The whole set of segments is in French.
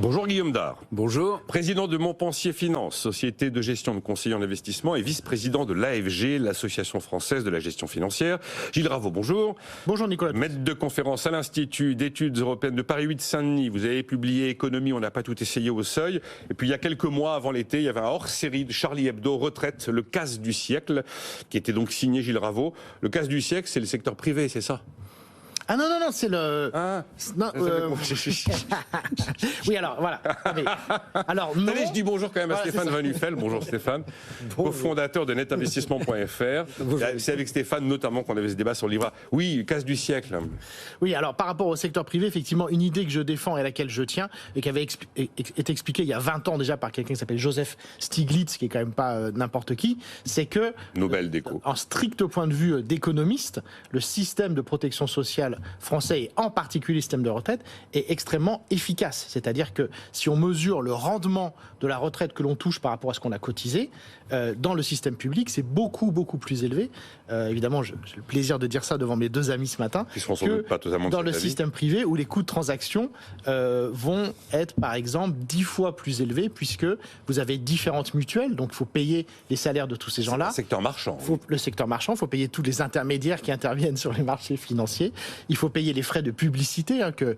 Bonjour Guillaume Dard. Bonjour. Président de Montpensier Finance, société de gestion de conseillers en investissement et vice-président de l'AFG, l'Association française de la gestion financière. Gilles Raveau, bonjour. Bonjour Nicolas. Maître de conférence à l'Institut d'études européennes de Paris 8 Saint-Denis. Vous avez publié Économie, on n'a pas tout essayé au seuil. Et puis il y a quelques mois avant l'été, il y avait un hors-série de Charlie Hebdo, Retraite, le casse du siècle, qui était donc signé Gilles Raveau. Le casse du siècle, c'est le secteur privé, c'est ça ? Ah non, c'est le... Non, oui, alors, voilà. Alors, non... Allez, je dis bonjour quand même à Stéphane Van Nuffel. Bonjour Stéphane, cofondateur de netinvestissement.fr. C'est avec Stéphane notamment qu'on avait ce débat sur le livre. Oui, casse du siècle. Oui, alors par rapport au secteur privé, effectivement, une idée que je défends et à laquelle je tiens, et qui avait été expliquée il y a 20 ans déjà par quelqu'un qui s'appelle Joseph Stiglitz, qui est quand même pas n'importe qui, c'est que... Nobel d'éco. En strict point de vue d'économiste, le système de protection sociale français, et en particulier le système de retraite, est extrêmement efficace. C'est-à-dire que si on mesure le rendement de la retraite que l'on touche par rapport à ce qu'on a cotisé, dans le système public, c'est beaucoup plus élevé. Évidemment, j'ai le plaisir de dire ça devant mes deux amis ce matin, que dans le système privé, où les coûts de transaction vont être, par exemple, 10 fois plus élevés, puisque vous avez différentes mutuelles, donc il faut payer les salaires de tous ces gens-là. Le secteur marchand. Le secteur marchand, il faut payer tous les intermédiaires qui interviennent sur les marchés financiers. Il faut payer les frais de publicité que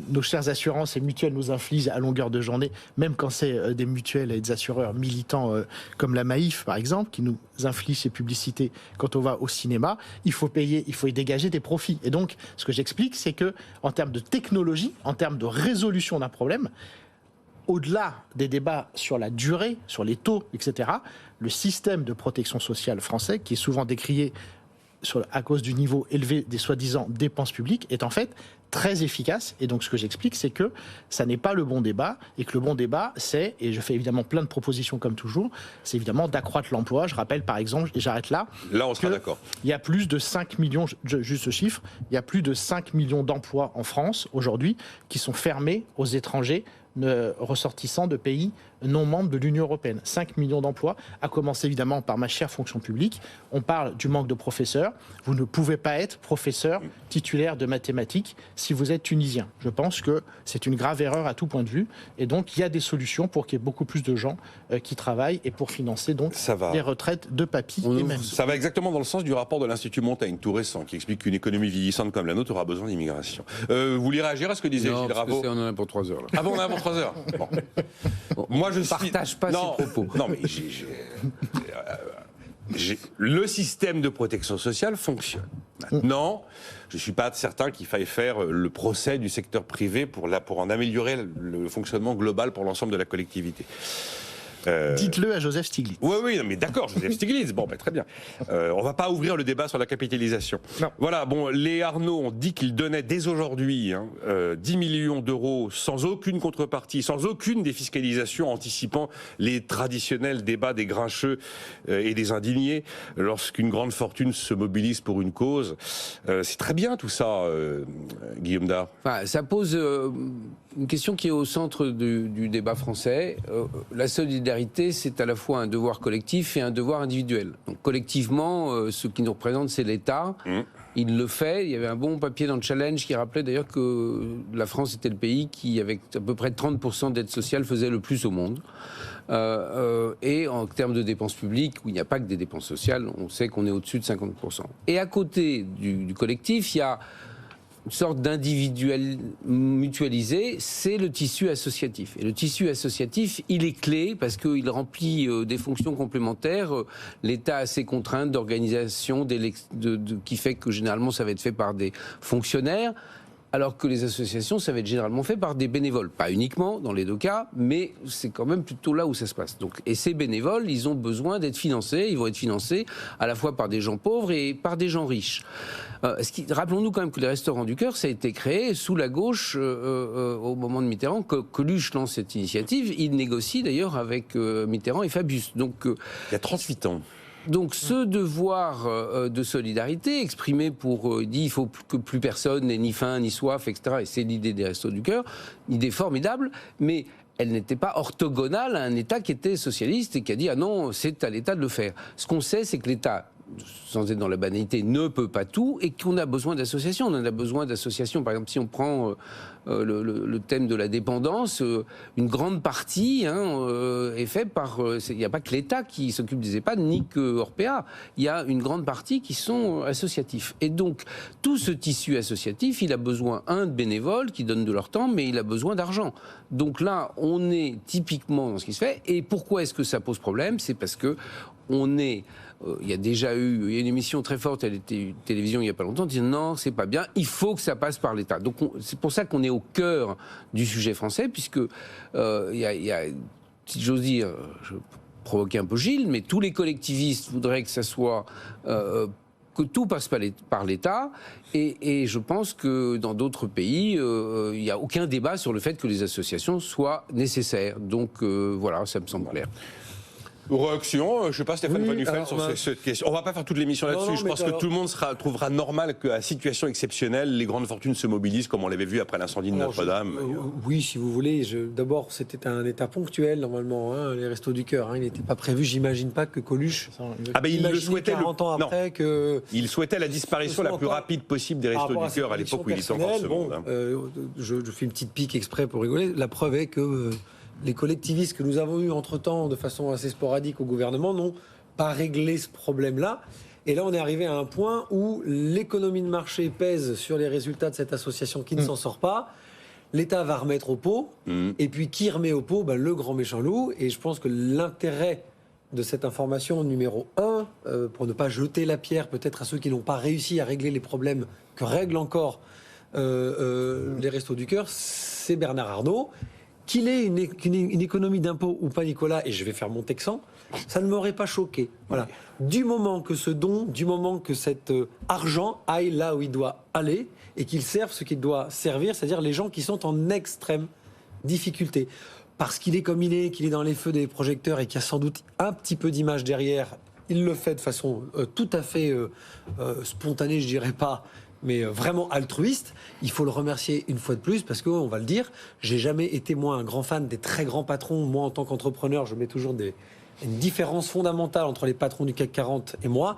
nos chères assurances et mutuelles nous infligent à longueur de journée, même quand c'est des mutuelles et des assureurs militants comme la Maïf, par exemple, qui nous infligent ces publicités quand on va au cinéma. Il faut y dégager des profits. Et donc, ce que j'explique, c'est que en termes de technologie, en termes de résolution d'un problème, au-delà des débats sur la durée, sur les taux, etc., le système de protection sociale français, qui est souvent décrié à cause du niveau élevé des soi-disant dépenses publiques, est en fait très efficace. Et donc ce que j'explique, c'est que ça n'est pas le bon débat, et que le bon débat, c'est, et je fais évidemment plein de propositions comme toujours, c'est évidemment d'accroître l'emploi. Je rappelle par exemple, et j'arrête là, on sera d'accord. Il y a plus de 5 millions, juste ce chiffre, il y a plus de 5 millions d'emplois en France aujourd'hui qui sont fermés aux étrangers ressortissants de pays non membres de l'Union européenne. 5 millions d'emplois, à commencer évidemment par ma chère fonction publique. On parle du manque de professeurs. Vous ne pouvez pas être professeur titulaire de mathématiques si vous êtes tunisien. Je pense que c'est une grave erreur à tout point de vue. Et donc, il y a des solutions pour qu'il y ait beaucoup plus de gens qui travaillent et pour financer donc les retraites de papy et mamie. Ça va exactement dans le sens du rapport de l'Institut Montaigne, tout récent, qui explique qu'une économie vieillissante comme la nôtre aura besoin d'immigration. Vous voulez réagir à ce que disait Gilles Raveau ? On en a pour 3 heures. Là. Ah bon, on en a pour 3 heures. Bon. Moi, je partage pas ces propos. Non, mais le système de protection sociale fonctionne. Maintenant, je ne suis pas certain qu'il faille faire le procès du secteur privé pour en améliorer le fonctionnement global pour l'ensemble de la collectivité. Dites-le à Joseph Stiglitz. Oui, mais d'accord, Joseph Stiglitz. Bon, très bien. On va pas ouvrir le débat sur la capitalisation. Non. Voilà, bon, les Arnaud ont dit qu'ils donnaient dès aujourd'hui 10 millions d'euros sans aucune contrepartie, sans aucune défiscalisation, anticipant les traditionnels débats des grincheux et des indignés lorsqu'une grande fortune se mobilise pour une cause. C'est très bien tout ça, Guillaume Dard. Enfin, ça pose une question qui est au centre du débat français. La solidarité, c'est à la fois un devoir collectif et un devoir individuel. Donc collectivement, ce qui nous représente, c'est l'État. Il le fait. Il y avait un bon papier dans le Challenge qui rappelait d'ailleurs que la France était le pays qui, avec à peu près 30% d'aide sociale, faisait le plus au monde. Et en termes de dépenses publiques, où il n'y a pas que des dépenses sociales, on sait qu'on est au-dessus de 50%. Et à côté du collectif, il y a une sorte d'individuel mutualisé, c'est le tissu associatif. Et le tissu associatif, il est clé parce qu'il remplit des fonctions complémentaires. L'État a ses contraintes d'organisation qui fait que généralement ça va être fait par des fonctionnaires, alors que les associations, ça va être généralement fait par des bénévoles. Pas uniquement dans les deux cas, mais c'est quand même plutôt là où ça se passe. Donc, et ces bénévoles, ils ont besoin d'être financés. Ils vont être financés à la fois par des gens pauvres et par des gens riches. Rappelons-nous quand même que les Restaurants du Cœur, ça a été créé sous la gauche au moment de Mitterrand. Coluche lance cette initiative. Il négocie d'ailleurs avec Mitterrand et Fabius. Donc, il y a 38 ans. Donc ce devoir de solidarité exprimé il faut que plus personne n'ait ni faim ni soif, etc. Et c'est l'idée des Restos du Cœur, idée formidable, mais elle n'était pas orthogonale à un État qui était socialiste et qui a dit « Ah non, c'est à l'État de le faire ». Ce qu'on sait, c'est que l'État, sans être dans la banalité, ne peut pas tout et qu'on a besoin d'associations. On en a besoin d'associations. Par exemple, si on prend le thème de la dépendance, une grande partie est faite par... Il n'y a pas que l'État qui s'occupe des EHPAD, ni que Orpea. Il y a une grande partie qui sont associatifs. Et donc, tout ce tissu associatif, il a besoin, de bénévoles qui donnent de leur temps, mais il a besoin d'argent. Donc là, on est typiquement dans ce qui se fait. Et pourquoi est-ce que ça pose problème ? C'est parce que il y a déjà eu une émission très forte à la télévision il n'y a pas longtemps, disant non, c'est pas bien, il faut que ça passe par l'État. Donc c'est pour ça qu'on est au cœur du sujet français, puisque il y a, si j'ose dire, je provoquais un peu Gilles, mais tous les collectivistes voudraient que ça soit que tout passe par l'État, et je pense que dans d'autres pays, il n'y a aucun débat sur le fait que les associations soient nécessaires. Donc voilà, ça me semble clair. Réaction, je ne sais pas, Stéphane Van Nuffel, sur cette question. On ne va pas faire toute l'émission là-dessus. Je pense que tout le monde trouvera normal qu'à situation exceptionnelle, les grandes fortunes se mobilisent, comme on l'avait vu après l'incendie de Notre-Dame. Oui, si vous voulez. D'abord, c'était un état ponctuel, normalement, les Restos du Cœur. Il n'était pas prévu. J'imagine pas que Coluche. Il le souhaitait 40 ans après que. Il souhaitait la disparition la plus rapide possible des Restos du Cœur à l'époque où il était encore ce monde. Je fais une petite pique exprès pour rigoler. La preuve est que. Les collectivistes que nous avons eus entre-temps de façon assez sporadique au gouvernement n'ont pas réglé ce problème-là. Et là, on est arrivé à un point où l'économie de marché pèse sur les résultats de cette association qui ne s'en sort pas. L'État va remettre au pot. Et puis, qui remet au pot ? Le grand méchant loup. Et je pense que l'intérêt de cette information numéro 1, pour ne pas jeter la pierre peut-être à ceux qui n'ont pas réussi à régler les problèmes que règlent encore les Restos du Cœur, c'est Bernard Arnault. Qu'il ait une économie d'impôt ou pas, Nicolas, et je vais faire mon texan, ça ne m'aurait pas choqué. Voilà. Du moment que ce don, du moment que cet argent aille là où il doit aller et qu'il serve ce qu'il doit servir, c'est-à-dire les gens qui sont en extrême difficulté. Parce qu'il est comme il est, qu'il est dans les feux des projecteurs et qu'il y a sans doute un petit peu d'image derrière, il le fait de façon tout à fait spontanée, je dirais pas, mais vraiment altruiste. Il faut le remercier une fois de plus parce qu'on va le dire, j'ai jamais été moi un grand fan des très grands patrons. Moi, en tant qu'entrepreneur, je mets toujours une différence fondamentale entre les patrons du CAC 40 et moi,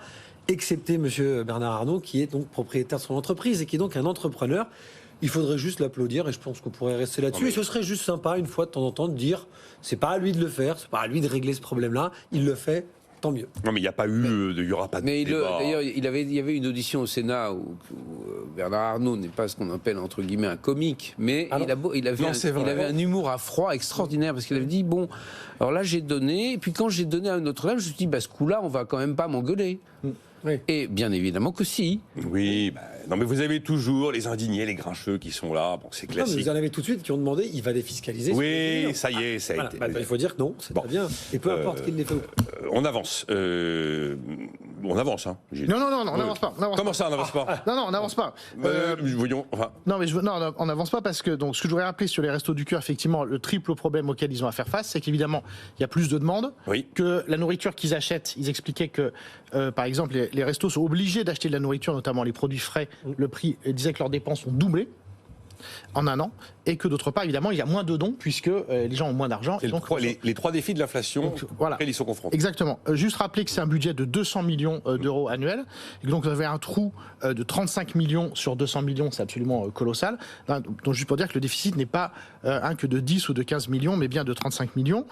excepté monsieur Bernard Arnault, qui est donc propriétaire de son entreprise et qui est donc un entrepreneur. Il faudrait juste l'applaudir et je pense qu'on pourrait rester là-dessus. Et ce serait juste sympa, une fois de temps en temps, de dire c'est pas à lui de le faire, c'est pas à lui de régler ce problème-là, il le fait. Tant mieux. Non, mais il n'y a pas eu, il n'y aura pas de débat. D'ailleurs, il y avait une audition au Sénat où Bernard Arnault n'est pas ce qu'on appelle entre guillemets un comique, mais il avait un humour à froid extraordinaire parce qu'il avait dit bon, alors là j'ai donné, et puis quand j'ai donné à Notre-Dame, je me suis dit ce coup-là, on va quand même pas m'engueuler. Oui. Et bien évidemment que si. Oui, non mais vous avez toujours les indignés, les grincheux qui sont là, bon, c'est classique. Non, mais vous en avez tout de suite qui ont demandé, il va défiscaliser. Oui, ça y est, ça a été. Il faut dire que non, c'est très bien. Et peu importe qu'il l'ait fait. On avance. On avance, hein. Non, on n'avance pas. Comment ça, on n'avance pas ? Non, on n'avance pas. Voyons. Enfin. Non, on n'avance pas parce que donc, ce que je voudrais rappeler sur les Restos du Cœur, effectivement, le triple problème auquel ils ont à faire face, c'est qu'évidemment, il y a plus de demandes, que la nourriture qu'ils achètent, ils expliquaient que, par exemple, les restos sont obligés d'acheter de la nourriture, notamment les produits frais. Le prix, ils disaient que leurs dépenses ont doublé en un an, et que d'autre part, évidemment, il y a moins de dons puisque les gens ont moins d'argent. C'est les trois défis de l'inflation auxquels ils sont confrontés. Exactement. Juste rappeler que c'est un budget de 200 millions d'euros annuels, et donc vous avez un trou de 35 millions sur 200 millions, c'est absolument colossal. Donc juste pour dire que le déficit n'est pas que de 10 ou de 15 millions, mais bien de 35 millions.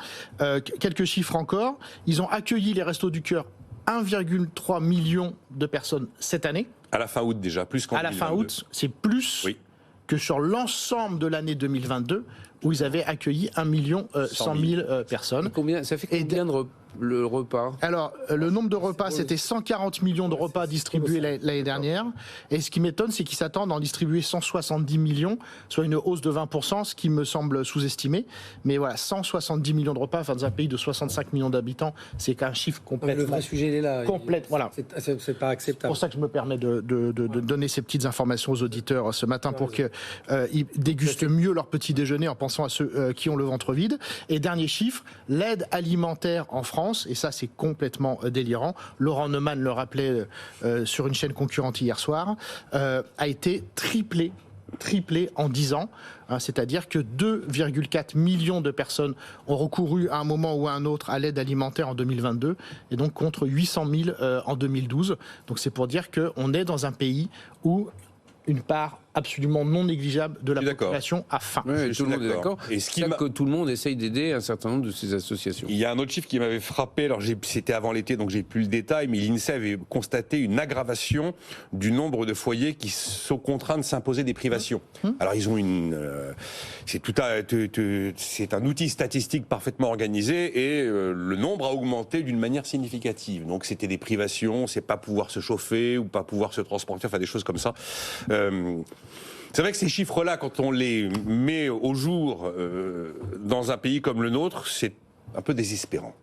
Quelques chiffres encore. Ils ont accueilli les Restos du Cœur 1,3 million de personnes cette année. À la fin août déjà, plus qu'en 2022. À la fin août, c'est plus que sur l'ensemble de l'année 2022, où ils avaient accueililli 1 100 000 personnes. Ça fait combien le repas ? Alors, le nombre de repas, c'était 140 millions de repas distribués l'année dernière. Et ce qui m'étonne, c'est qu'ils s'attendent à en distribuer 170 millions, soit une hausse de 20%, ce qui me semble sous-estimé. Mais voilà, 170 millions de repas, enfin, dans un pays de 65 millions d'habitants, c'est qu'un chiffre complètement... Le vrai sujet, il est là. Voilà. C'est pas acceptable. C'est pour ça que je me permets de donner ces petites informations aux auditeurs ce matin pour qu'ils dégustent mieux leur petit déjeuner en pensant à ceux qui ont le ventre vide. Et dernier chiffre, l'aide alimentaire en France, et ça c'est complètement délirant, Laurent Neumann le rappelait sur une chaîne concurrente hier soir, a été triplé en 10 ans. C'est-à-dire que 2,4 millions de personnes ont recouru à un moment ou à un autre à l'aide alimentaire en 2022, et donc contre 800 000 en 2012. Donc c'est pour dire qu'on est dans un pays où une part absolument non négligeable de la Je suis d'accord. population a faim. Ouais, Je tout suis le monde est d'accord. d'accord. Et C'est ça que tout le monde essaye d'aider un certain nombre de ces associations. Il y a un autre chiffre qui m'avait frappé, alors c'était avant l'été, donc j'ai plus le détail, mais l'INSEE avait constaté une aggravation du nombre de foyers qui sont contraints de s'imposer des privations. Alors ils ont c'est un outil statistique parfaitement organisé et le nombre a augmenté d'une manière significative. Donc c'était des privations, c'est pas pouvoir se chauffer ou pas pouvoir se transporter, enfin des choses comme ça. C'est vrai que ces chiffres-là, quand on les met au jour dans un pays comme le nôtre, c'est un peu désespérant.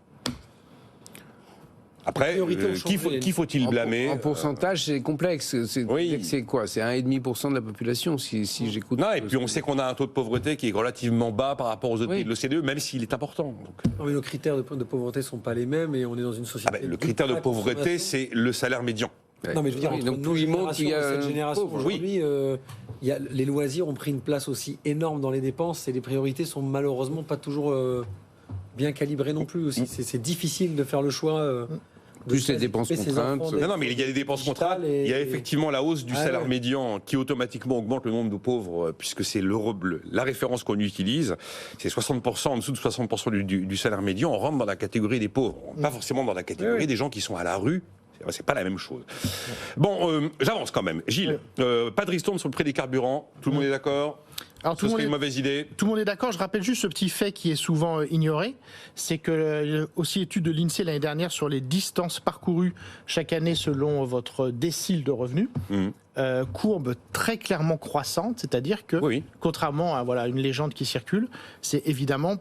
Après, qui faut-il blâmer En pourcentage, c'est complexe. Oui. C'est quoi? C'est 1,5% de la population, si j'écoute. Non, et puis on sait qu'on a un taux de pauvreté qui est relativement bas par rapport aux autres pays de l'OCDE, même s'il est important. Donc. Non, mais nos critères de pauvreté ne sont pas les mêmes et on est dans une société. Le critère de pauvreté, c'est le salaire médian. Non, mais je veux dire, Oui, entre donc nos plus il monte, générations il y a et cette un génération pauvre. aujourd'hui, les loisirs ont pris une place aussi énorme dans les dépenses et les priorités sont malheureusement pas toujours bien calibrées non plus aussi. C'est difficile de faire le choix. Plus les dépenses contraintes. Non, mais il y a des dépenses contraintes. Il y a effectivement la hausse du salaire médian qui automatiquement augmente le nombre de pauvres, puisque c'est la référence qu'on utilise. C'est 60%, en dessous de 60% du salaire médian. On rentre dans la catégorie des pauvres. Pas forcément dans la catégorie des gens qui sont à la rue. C'est pas la même chose. Bon, j'avance quand même. Gilles, pas de ristourne sur le prix des carburants. Tout le monde est d'accord? Alors, Ce serait une mauvaise idée. Tout le monde est d'accord. Je rappelle juste ce petit fait qui est souvent ignoré, c'est que aussi étude de l'INSEE l'année dernière sur les distances parcourues chaque année selon votre décile de revenus, courbe très clairement croissante, c'est-à-dire que contrairement à une légende qui circule, c'est évidemment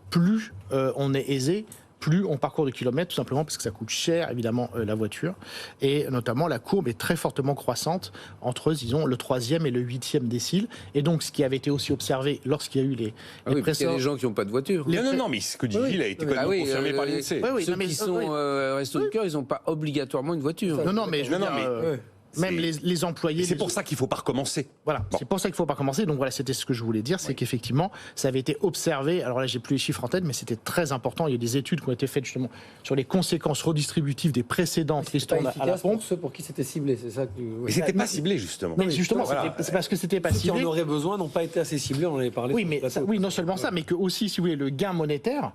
plus on est aisé, plus on parcourt de kilomètres, tout simplement parce que ça coûte cher, évidemment, la voiture. Et notamment, la courbe est très fortement croissante entre, disons, le 3e et le 8e décile. Et donc, ce qui avait été aussi observé lorsqu'il y a eu les il y a précédents... des gens qui n'ont pas de voiture. Non, mais ce que dit Gilles a été confirmé par l'INSEE. Ceux qui sont Restos du Cœur, ils n'ont pas obligatoirement une voiture. Non, mais je veux dire... Même les employés... C'est pour ça qu'il ne faut pas recommencer. Voilà, c'est pour ça qu'il ne faut pas recommencer. Donc voilà, c'était ce que je voulais dire, c'est qu'effectivement, ça avait été observé, alors là, j'ai plus les chiffres en tête, mais c'était très important. Il y a des études qui ont été faites justement sur les conséquences redistributives des précédentes ristournes à la pompe. Pour ceux pour qui c'était ciblé, c'est ça que... Mais c'était pas ciblé, justement. Mais justement, c'est parce que c'était pas Ceux ciblé. qui en auraient besoin n'ont pas été assez ciblés, on en avait parlé. Oui, mais non seulement ça, mais que aussi, si vous voulez, le gain monétaire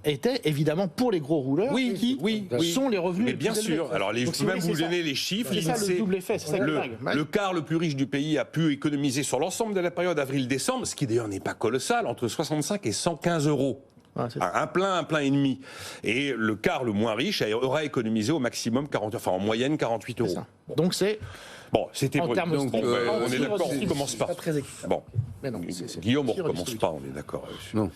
était évidemment pour les gros rouleurs qui sont les revenus. Mais bien sûr. Alors, je peux même vous donner les chiffres. C'est ça le double effet. C'est ça le quart le plus riche du pays a pu économiser sur l'ensemble de la période avril-décembre, ce qui d'ailleurs n'est pas colossal, entre 65 et 115 euros. Un plein et demi. Et le quart le moins riche aura économisé au maximum en moyenne 48 euros. Donc c'est... Bon, c'était en termes on est d'accord, on commence pas. Pas très équitable. Bon. Mais non, Guillaume, on recommence pas, on est d'accord. Non.